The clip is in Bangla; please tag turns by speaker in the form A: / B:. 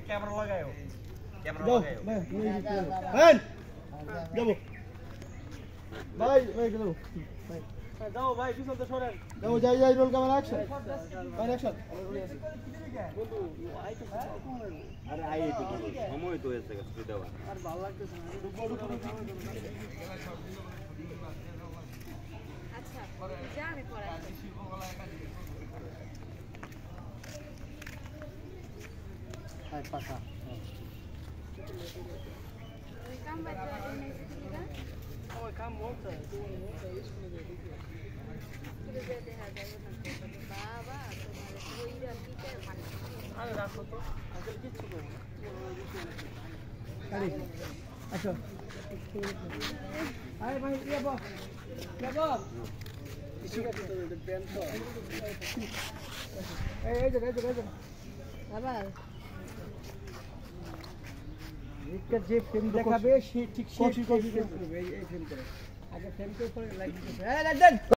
A: ক্যামেরা লাগায়ও
B: ভাই ভাই যাও ভাই যাও ভাই পিছন তো সরেন যাও যাই রোল ক্যামেরা অ্যাকশন ভাই অ্যাকশন বন্ধু আইতো
A: আরে আই তো সময় তো হয়েছে তুই দেওয়া
B: আর ভালো লাগতেছে না
C: আচ্ছা যা আমি পড়াচ্ছি
B: হাই পাকা
C: ওই কাম বাদ দিয়ে নেক্সট
B: ওই কাম মনটা তুমি মনটা স্কুলে দিয়ে দিতে
C: স্কুলে যেতে হয় বাবা তোমার ওই রাতিতে মানে
B: আরে রাখো তো আজকে কিচ্ছু করো আরে আসো আরে ভাই যাবো কিছু করতে তো প্যান তো এই যে
C: আবার
B: একটা যে ফ্রেম দেখাবে সে ঠিক সেই ফ্রেম করবে এই ফ্রেম করে আগে ফ্রেম করে লাইক দিতে হ্যাঁ লাইক দেন